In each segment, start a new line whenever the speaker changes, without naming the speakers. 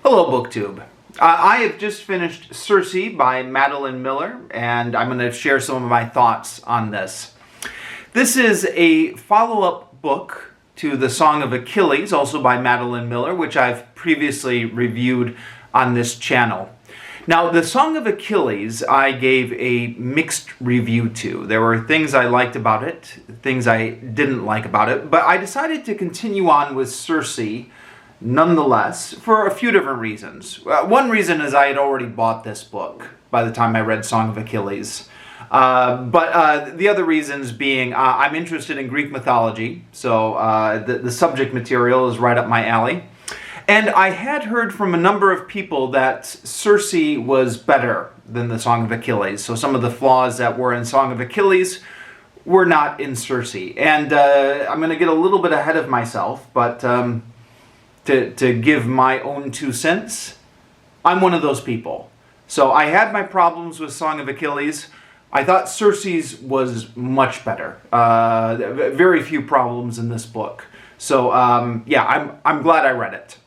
Hello, BookTube. I have just finished Circe by Madeline Miller, and I'm going to share some of my thoughts on this. This is a follow-up book to The Song of Achilles, also by Madeline Miller, which I've previously reviewed on this channel. Now, The Song of Achilles, I gave a mixed review to. There were things I liked about it, things I didn't like about it, but I decided to continue on with Circe nonetheless, for a few different reasons. One reason is I had already bought this book by the time I read Song of Achilles. But the other reasons being I'm interested in Greek mythology, so the subject material is right up my alley. And I had heard from a number of people that Circe was better than the Song of Achilles. So some of the flaws that were in Song of Achilles were not in Circe. And I'm going to get a little bit ahead of myself, but to give my own 2 cents, I'm one of those people. So I had my problems with Song of Achilles. I thought Circe's was much better. Very few problems in this book. So yeah, I'm glad I read it.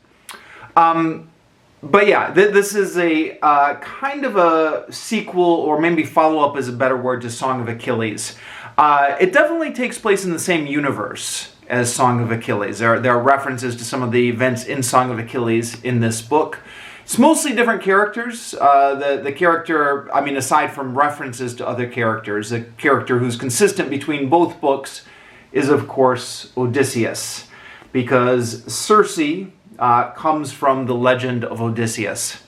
But yeah, this is a kind of a sequel, or maybe follow-up is a better word, to Song of Achilles. It definitely takes place in the same universe as Song of Achilles. There are references to some of the events in Song of Achilles in this book. It's mostly different characters. The character, I mean, aside from references to other characters, the character who's consistent between both books is, of course, Odysseus, because Circe comes from the legend of Odysseus.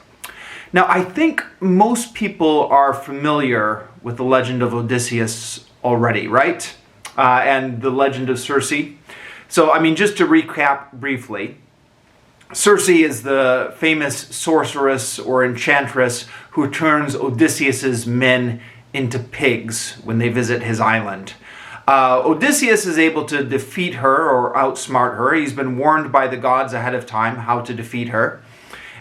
Now, I think most people are familiar with the legend of Odysseus already, right? And the legend of Circe. So, I mean, just to recap briefly, Circe is the famous sorceress or enchantress who turns Odysseus's men into pigs when they visit his island. Odysseus is able to defeat her or outsmart her. He's been warned by the gods ahead of time how to defeat her.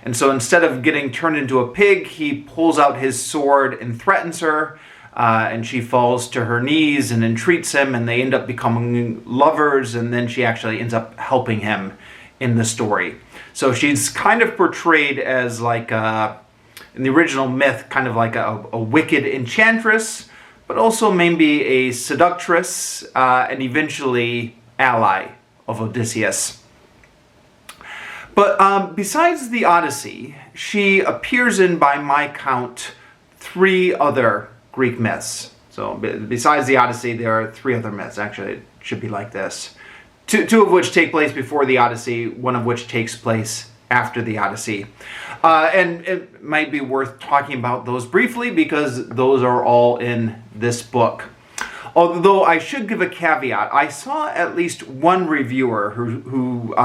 And so instead of getting turned into a pig, he pulls out his sword and threatens her. And she falls to her knees and entreats him, and they end up becoming lovers, and then she actually ends up helping him in the story. So she's kind of portrayed as like, in the original myth, kind of like a wicked enchantress, but also maybe a seductress, and eventually ally of Odysseus. But besides the Odyssey, she appears in, by my count, 3 other Greek myths. So besides the Odyssey, there are 3 other myths. Actually, it should be like this. Two of which take place before the Odyssey, one of which takes place after the Odyssey. And it might be worth talking about those briefly because those are all in this book. Although I should give a caveat. I saw at least one reviewer who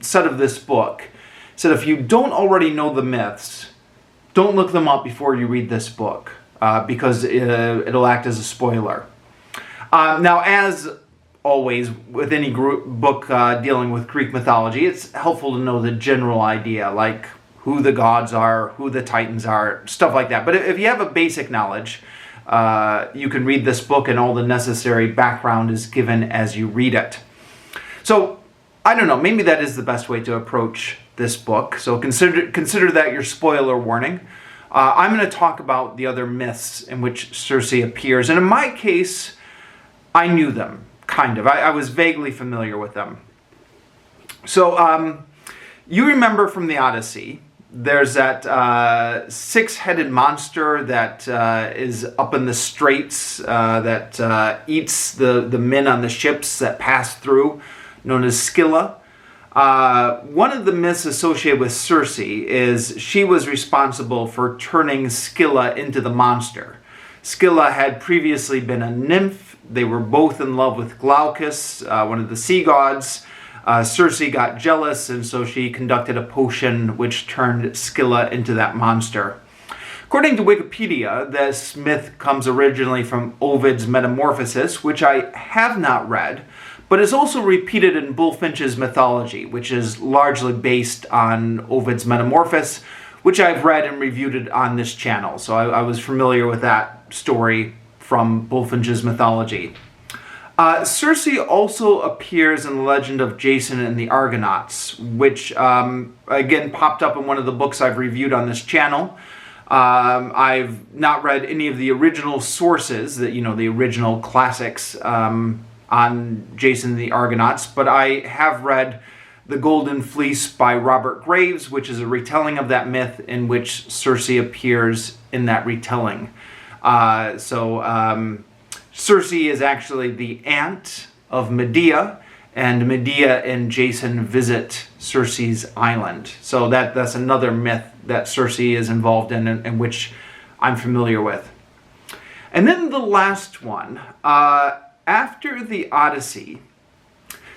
said of this book, said if you don't already know the myths, don't look them up before you read this book. Because it'll act as a spoiler. Now, as always, with any book dealing with Greek mythology, it's helpful to know the general idea, like who the gods are, who the titans are, stuff like that. But if you have a basic knowledge, you can read this book and all the necessary background is given as you read it. So, I don't know, maybe that is the best way to approach this book. So consider that your spoiler warning. I'm going to talk about the other myths in which Circe appears. And in my case, I knew them, kind of. I was vaguely familiar with them. So, you remember from the Odyssey, there's that 6-headed monster that is up in the straits that eats the men on the ships that pass through, known as Scylla. One of the myths associated with Circe is she was responsible for turning Scylla into the monster. Scylla had previously been a nymph. They were both in love with Glaucus, one of the sea gods. Circe got jealous, and so she conducted a potion which turned Scylla into that monster. According to Wikipedia, this myth comes originally from Ovid's Metamorphoses, which I have not read, but is also repeated in Bulfinch's mythology, which is largely based on Ovid's Metamorphoses, which I've read and reviewed it on this channel. So I was familiar with that story from Bulfinch's mythology. Circe also appears in the legend of Jason and the Argonauts, which again popped up in one of the books I've reviewed on this channel. I've not read any of the original sources, the original classics on Jason and the Argonauts, but I have read The Golden Fleece by Robert Graves, which is a retelling of that myth in which Circe appears in that retelling. Circe is actually the aunt of Medea, and Medea and Jason visit Circe's island. So that's another myth that Circe is involved in and which I'm familiar with. And then the last one, after the Odyssey.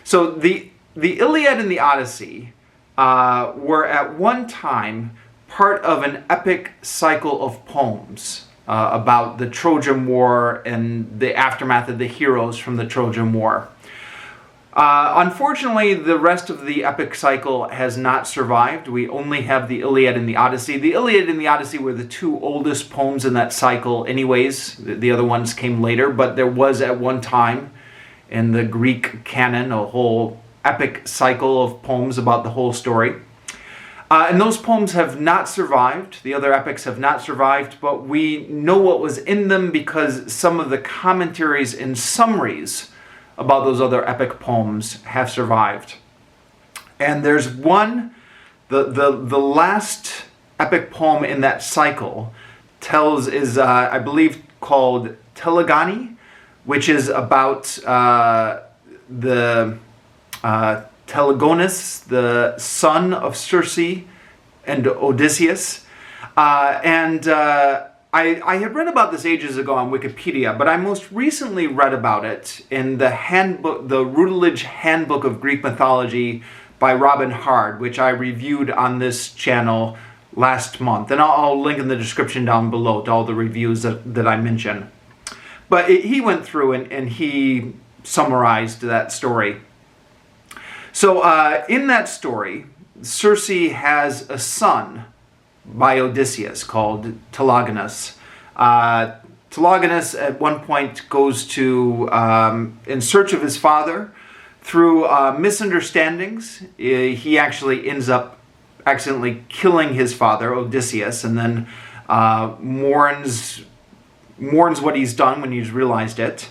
So the Iliad and the Odyssey were at one time part of an epic cycle of poems about the Trojan War and the aftermath of the heroes from the Trojan War. Unfortunately, the rest of the epic cycle has not survived. We only have the Iliad and the Odyssey. The Iliad and the Odyssey were the two oldest poems in that cycle anyways. The other ones came later, but there was at one time in the Greek canon a whole epic cycle of poems about the whole story. And those poems have not survived. The other epics have not survived, but we know what was in them because some of the commentaries and summaries about those other epic poems have survived. And there's one, the last epic poem in that cycle is I believe called Telegani, which is about the Telegonus, the son of Circe and Odysseus. I had read about this ages ago on Wikipedia, but I most recently read about it in the handbook, the Routledge Handbook of Greek Mythology by Robin Hard, which I reviewed on this channel last month. And I'll link in the description down below to all the reviews that I mention. But he went through and he summarized that story. So in that story, Circe has a son by Odysseus called Telegonus. Telegonus at one point goes to in search of his father. Through misunderstandings, he actually ends up accidentally killing his father, Odysseus, and then mourns what he's done when he's realized it.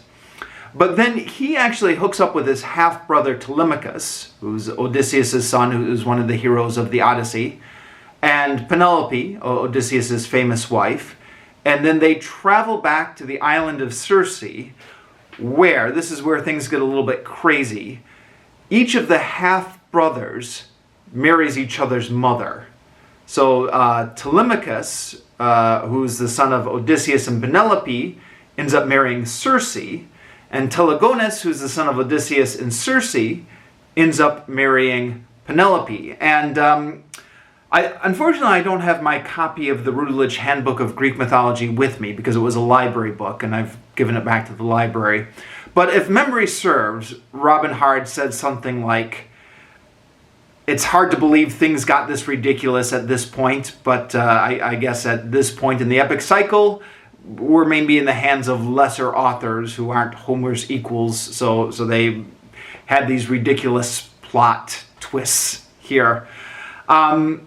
But then he actually hooks up with his half-brother Telemachus, who's Odysseus' son, who's one of the heroes of the Odyssey, and Penelope, Odysseus' famous wife. And then they travel back to the island of Circe, where, this is where things get a little bit crazy, each of the half-brothers marries each other's mother. So Telemachus, who's the son of Odysseus and Penelope, ends up marrying Circe, and Telegonus, who's the son of Odysseus and Circe, ends up marrying Penelope. And unfortunately, I don't have my copy of the Routledge Handbook of Greek Mythology with me because it was a library book and I've given it back to the library. But if memory serves, Robin Hard said something like, it's hard to believe things got this ridiculous at this point, but I guess at this point in the epic cycle, we're maybe in the hands of lesser authors who aren't Homer's equals, so they had these ridiculous plot twists here. Yeah,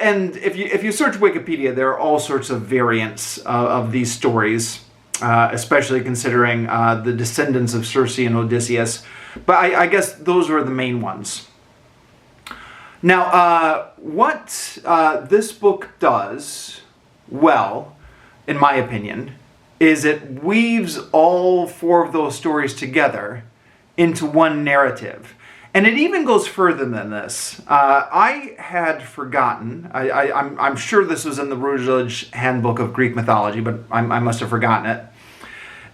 and if you search Wikipedia, there are all sorts of variants of these stories, especially considering the descendants of Circe and Odysseus. But I guess those were the main ones. Now, what this book does well, in my opinion, is it weaves all four of those stories together into one narrative. And it even goes further than this. I had forgotten, I'm sure this was in the Routledge Handbook of Greek Mythology, but I must have forgotten it,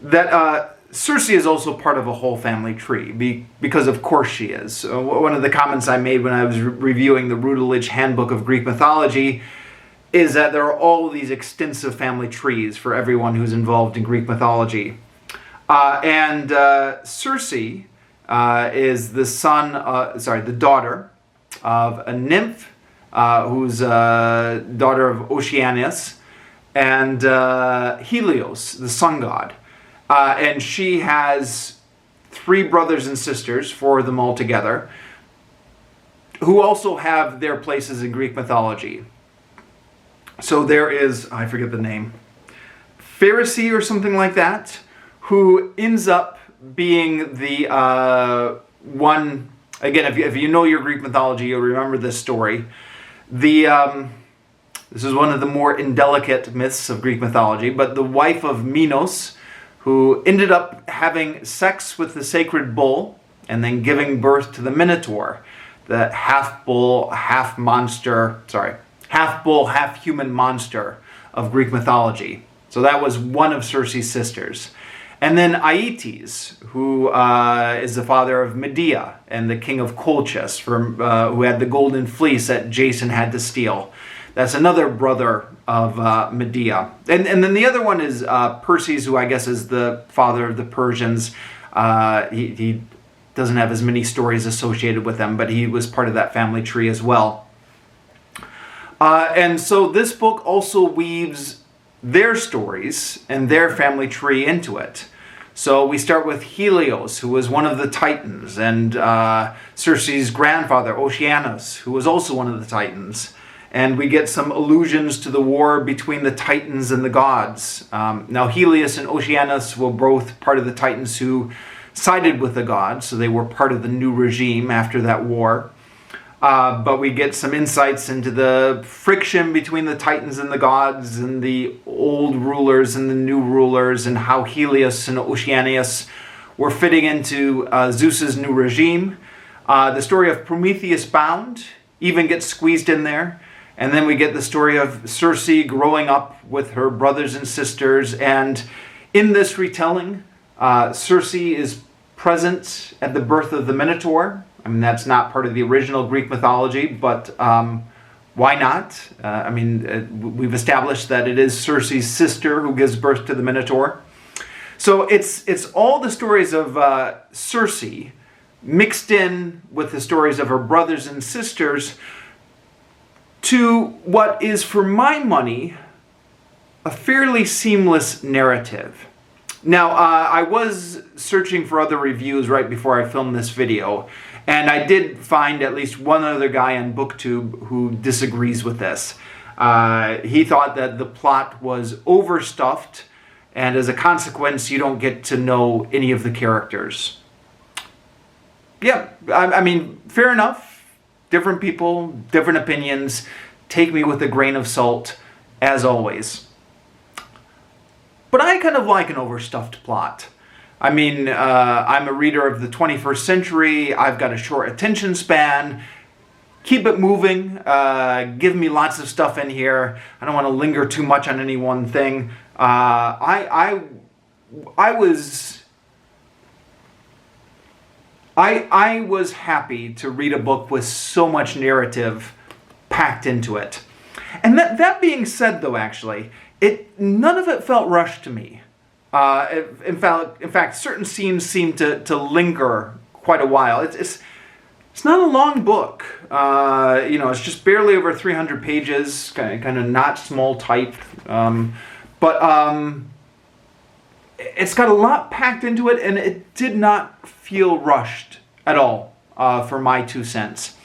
that Circe is also part of a whole family tree, because of course she is. One of the comments I made when I was reviewing the Routledge Handbook of Greek Mythology is that there are all of these extensive family trees for everyone who's involved in Greek mythology. And Circe is the daughter of a nymph who's a daughter of Oceanus, and Helios, the sun god. and she has 3 brothers and sisters, 4 of them all together, who also have their places in Greek mythology. So there is, I forget the name, Pharisee or something like that, who ends up being the one, again, if you know your Greek mythology, you'll remember this story. This is one of the more indelicate myths of Greek mythology, but the wife of Minos, who ended up having sex with the sacred bull and then giving birth to the Minotaur, the half bull, half human monster of Greek mythology. So that was one of Circe's sisters. And then Aeetes, who is the father of Medea and the king of Colchis, who had the golden fleece that Jason had to steal. That's another brother of Medea. And then the other one is Perses, who I guess is the father of the Persians. He doesn't have as many stories associated with them, but he was part of that family tree as well. And so this book also weaves their stories and their family tree into it. So we start with Helios, who was one of the Titans, and Circe's grandfather, Oceanus, who was also one of the Titans. And we get some allusions to the war between the Titans and the gods. Now, Helios and Oceanus were both part of the Titans who sided with the gods, so they were part of the new regime after that war. But we get some insights into the friction between the Titans and the gods, and the old rulers and the new rulers, and how Helios and Oceanus were fitting into Zeus's new regime. The story of Prometheus Bound even gets squeezed in there. And then we get the story of Circe growing up with her brothers and sisters. And in this retelling, Circe is present at the birth of the Minotaur. I mean, that's not part of the original Greek mythology, but why not? We've established that it is Circe's sister who gives birth to the Minotaur. So it's all the stories of Circe mixed in with the stories of her brothers and sisters to what is, for my money, a fairly seamless narrative. Now, I was searching for other reviews right before I filmed this video, and I did find at least one other guy on BookTube who disagrees with this. He thought that the plot was overstuffed, and as a consequence, you don't get to know any of the characters. Yeah, I mean, fair enough. Different people, different opinions. Take me with a grain of salt, as always. But I kind of like an overstuffed plot. I mean, I'm a reader of the 21st century. I've got a short attention span. Keep it moving. Give me lots of stuff in here. I don't want to linger too much on any one thing. I was happy to read a book with so much narrative packed into it. And that being said, though, actually, none of it felt rushed to me. In fact, certain scenes seem to linger quite a while. It's not a long book. It's just barely over 300 pages, kind of not small type. But it's got a lot packed into it, and it did not feel rushed at all, for my 2 cents.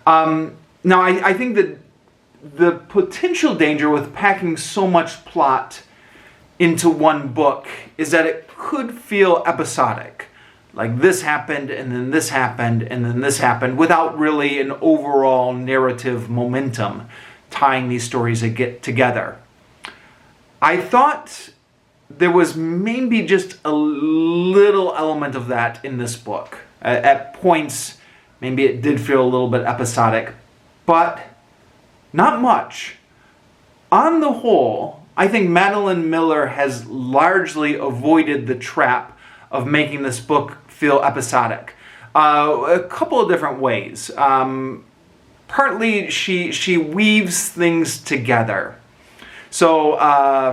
Now, I think that the potential danger with packing so much plot into one book is that it could feel episodic. Like this happened, and then this happened, and then this happened, without really an overall narrative momentum tying these stories together. I thought there was maybe just a little element of that in this book. At points, maybe it did feel a little bit episodic, but not much. On the whole, I think Madeline Miller has largely avoided the trap of making this book feel episodic. A couple of different ways. Partly, she weaves things together. So,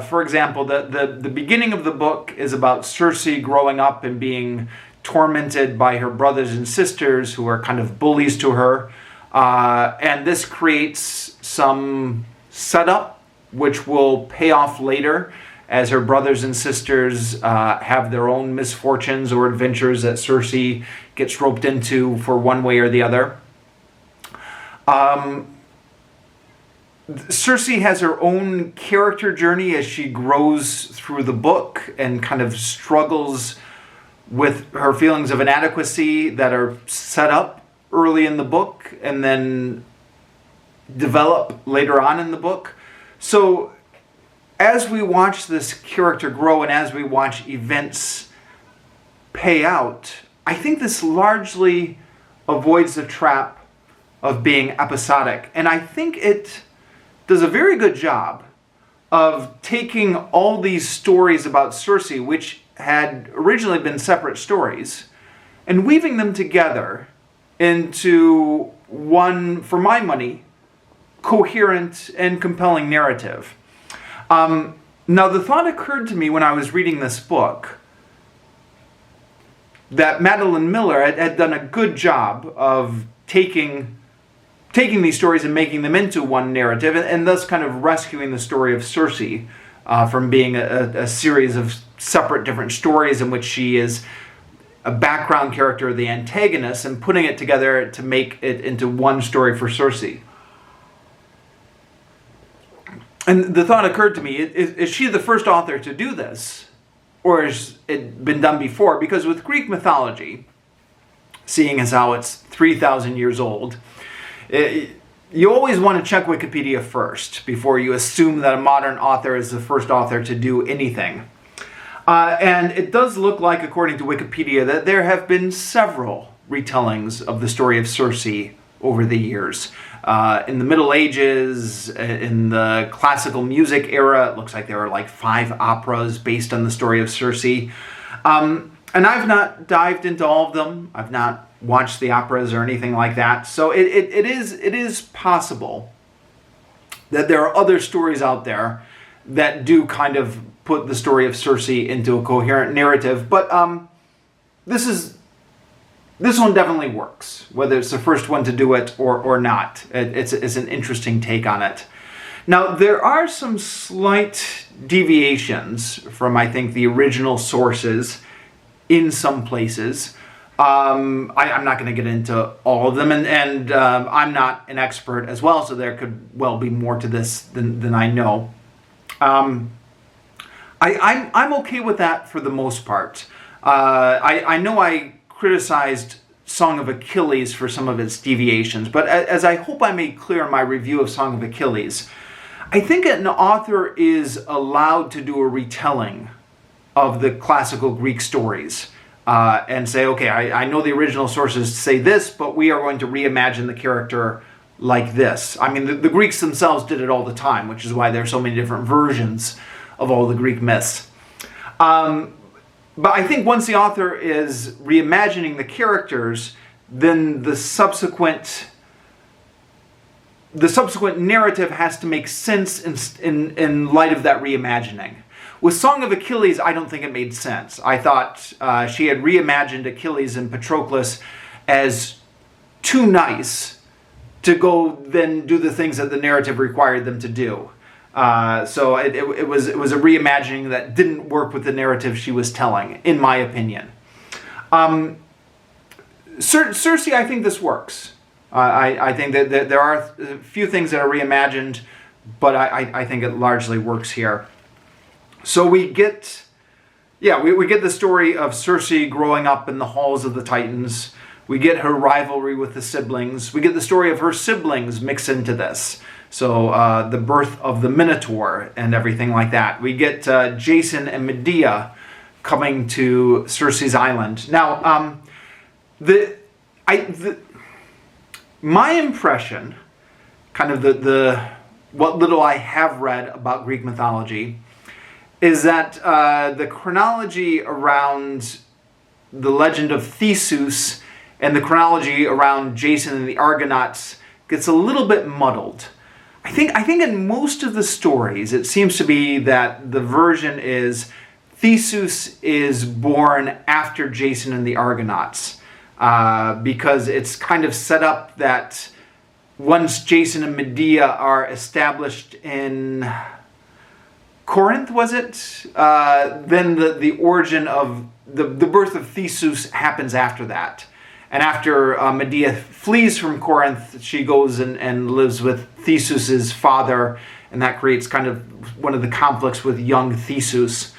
for example, the beginning of the book is about Circe growing up and being tormented by her brothers and sisters who are kind of bullies to her. And this creates some setup which will pay off later as her brothers and sisters have their own misfortunes or adventures that Circe gets roped into for one way or the other. Circe has her own character journey as she grows through the book and kind of struggles with her feelings of inadequacy that are set up early in the book and then develop later on in the book. So as we watch this character grow and as we watch events pay out, I think this largely avoids the trap of being episodic. And I think it does a very good job of taking all these stories about Circe, which had originally been separate stories, and weaving them together into one, for my money, coherent and compelling narrative. Now, the thought occurred to me when I was reading this book that Madeline Miller had done a good job of taking these stories and making them into one narrative, and thus kind of rescuing the story of Circe from being a series of separate different stories in which she is a background character, the antagonist, and putting it together to make it into one story for Circe. And the thought occurred to me, is she the first author to do this? Or has it been done before? Because with Greek mythology, seeing as how it's 3,000 years old, you always want to check Wikipedia first before you assume that a modern author is the first author to do anything. And it does look like, according to Wikipedia, that there have been several retellings of the story of Circe over the years. In the Middle Ages, in the classical music era, it looks like there are like 5 operas based on the story of Circe. And I've not dived into all of them. I've not watched the operas or anything like that. So it is possible that there are other stories out there that do kind of put the story of Circe into a coherent narrative. But this one definitely works, whether it's the first one to do it or not. It's an interesting take on it. Now, there are some slight deviations from, I think, the original sources in some places. I'm not going to get into all of them, and I'm not an expert as well, so there could well be more to this than I know. I'm okay with that for the most part. I know I criticized Song of Achilles for some of its deviations, but as I hope I made clear in my review of Song of Achilles, I think an author is allowed to do a retelling of the classical Greek stories and say, okay, I know the original sources say this, but we are going to reimagine the character like this. I mean, the Greeks themselves did it all the time, which is why there are so many different versions of all the Greek myths. But I think once the author is reimagining the characters, then the subsequent narrative has to make sense in light of that reimagining. With Song of Achilles, I don't think it made sense. I thought she had reimagined Achilles and Patroclus as too nice to go then do the things that the narrative required them to do. So it was a reimagining that didn't work with the narrative she was telling, in my opinion. Circe, I think this works. I think that there are a few things that are reimagined, but I think it largely works here. So we get the story of Circe growing up in the halls of the Titans. We get her rivalry with the siblings. We get the story of her siblings mixed into this. So the birth of the Minotaur and everything like that. We get Jason and Medea coming to Circe's island. Now, my impression, kind of the what little I have read about Greek mythology, is that the chronology around the legend of Theseus and the chronology around Jason and the Argonauts gets a little bit muddled. I think in most of the stories, it seems to be that the version is Theseus is born after Jason and the Argonauts, because it's kind of set up that once Jason and Medea are established in Corinth, was it? Then the origin of the birth of Theseus happens after that. And after Medea flees from Corinth, she goes and lives with Theseus's father, and that creates kind of one of the conflicts with young Theseus.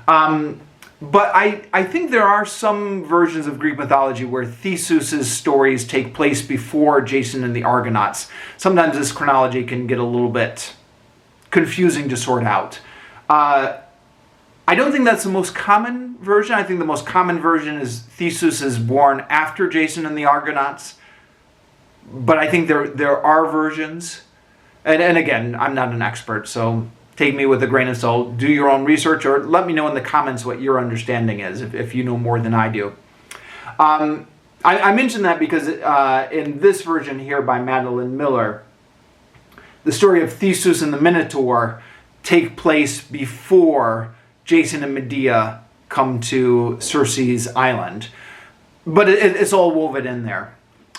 But I think there are some versions of Greek mythology where Theseus's stories take place before Jason and the Argonauts. Sometimes this chronology can get a little bit confusing to sort out. I don't think that's the most common version. I think the most common version is Theseus is born after Jason and the Argonauts. But I think there are versions. And again, I'm not an expert, so take me with a grain of salt. Do your own research, or let me know in the comments what your understanding is, if you know more than I do. I mentioned that because in this version here by Madeline Miller, the story of Theseus and the Minotaur take place before Jason and Medea come to Circe's island. But it's all woven in there.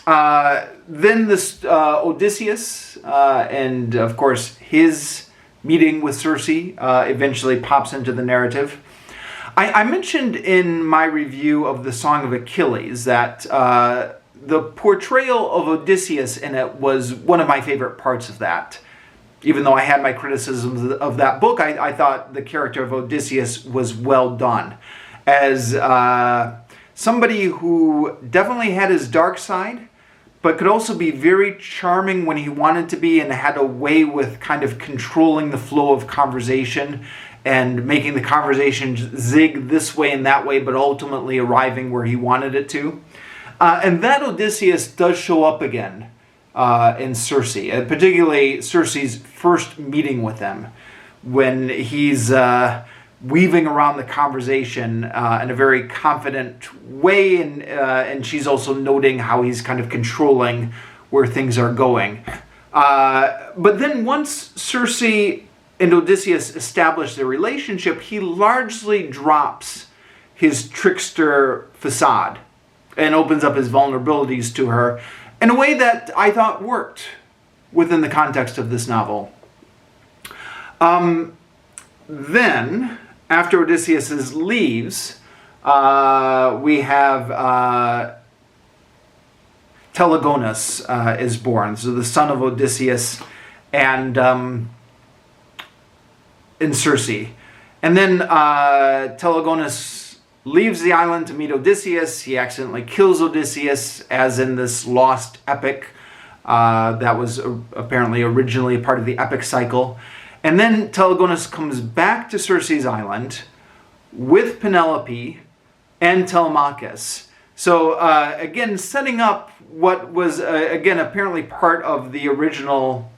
Then this Odysseus, and of course his meeting with Circe eventually pops into the narrative. I mentioned in my review of the Song of Achilles that the portrayal of Odysseus in it was one of my favorite parts of that. Even though I had my criticisms of that book, I thought the character of Odysseus was well done. As somebody who definitely had his dark side, but could also be very charming when he wanted to be, and had a way with kind of controlling the flow of conversation and making the conversation zig this way and that way, but ultimately arriving where he wanted it to. And that Odysseus does show up again in Circe, particularly Circe's first meeting with him, when he's weaving around the conversation in a very confident way, and she's also noting how he's kind of controlling where things are going. But then once Circe and Odysseus establish their relationship, he largely drops his trickster facade and opens up his vulnerabilities to her in a way that I thought worked within the context of this novel. Then, after Odysseus leaves, we have Telegonus is born, so the son of Odysseus and Circe. And then Telegonus leaves the island to meet Odysseus. He accidentally kills Odysseus, as in this lost epic that was apparently originally a part of the epic cycle. And then Telegonus comes back to Circe's island with Penelope and Telemachus. So again, setting up what was, again, apparently part of the original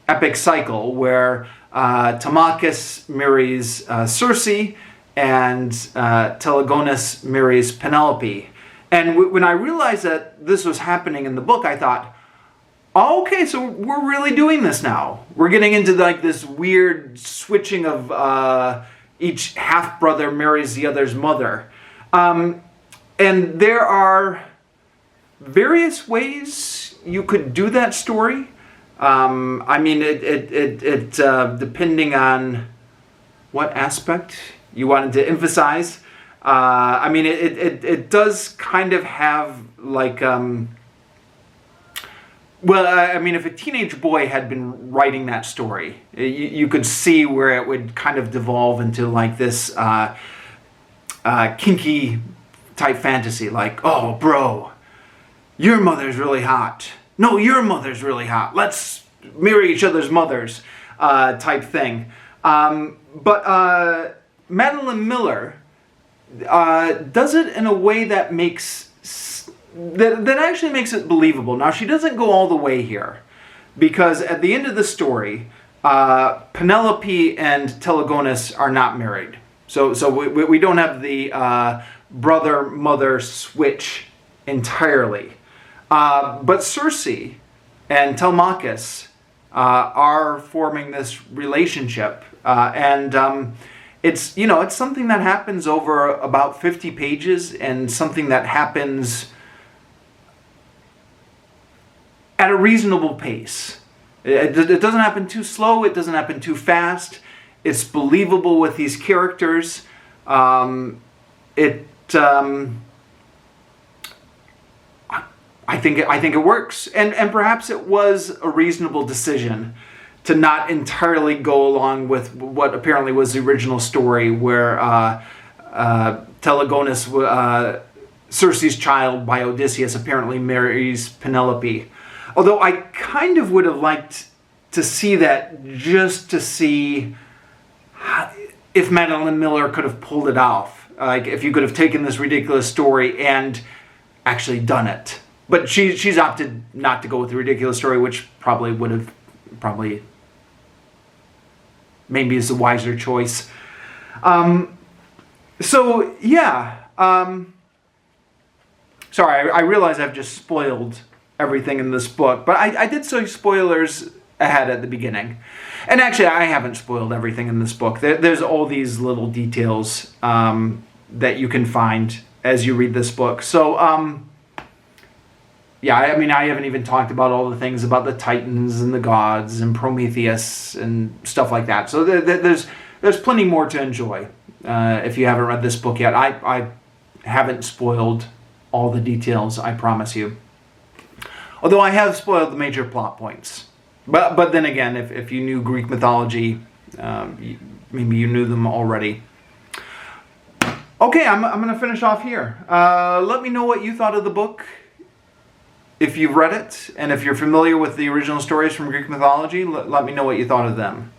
epic cycle, where Telemachus marries Circe and Telegonus marries Penelope. And when I realized that this was happening in the book, I thought, oh, okay, so we're really doing this now. We're getting into like this weird switching of each half-brother marries the other's mother. And there are various ways you could do that story. I mean, it depending on what aspect you wanted to emphasize. I mean, it does kind of have like, well, I mean, if a teenage boy had been writing that story, you could see where it would kind of devolve into like this kinky type fantasy, like, oh, bro, your mother's really hot. No, your mother's really hot. Let's marry each other's mothers, type thing. But Madeline Miller does it in a way that makes that actually makes it believable. Now, she doesn't go all the way here, because at the end of the story, Penelope and Telegonus are not married. So we don't have the brother-mother switch entirely. But Circe and Telemachus are forming this relationship, and it's, you know, it's something that happens over about 50 pages, and something that happens at a reasonable pace. It doesn't happen too slow. It doesn't happen too fast. It's believable with these characters. I think it works, and perhaps it was a reasonable decision to not entirely go along with what apparently was the original story, where Telegonus, Circe's child by Odysseus, apparently marries Penelope. Although I kind of would have liked to see that, just to see if Madeline Miller could have pulled it off. Like, if you could have taken this ridiculous story and actually done it. But she's opted not to go with the ridiculous story, which probably maybe is a wiser choice. So yeah. Sorry, I realize I've just spoiled everything in this book, but I did say spoilers ahead at the beginning. And actually, I haven't spoiled everything in this book. There's all these little details that you can find as you read this book. So, yeah, I mean, I haven't even talked about all the things about the Titans and the gods and Prometheus and stuff like that. So there's plenty more to enjoy if you haven't read this book yet. I haven't spoiled all the details, I promise you. Although I have spoiled the major plot points. But then again, if you knew Greek mythology, maybe you knew them already. Okay, I'm going to finish off here. Let me know what you thought of the book, if you've read it, and if you're familiar with the original stories from Greek mythology, let me know what you thought of them.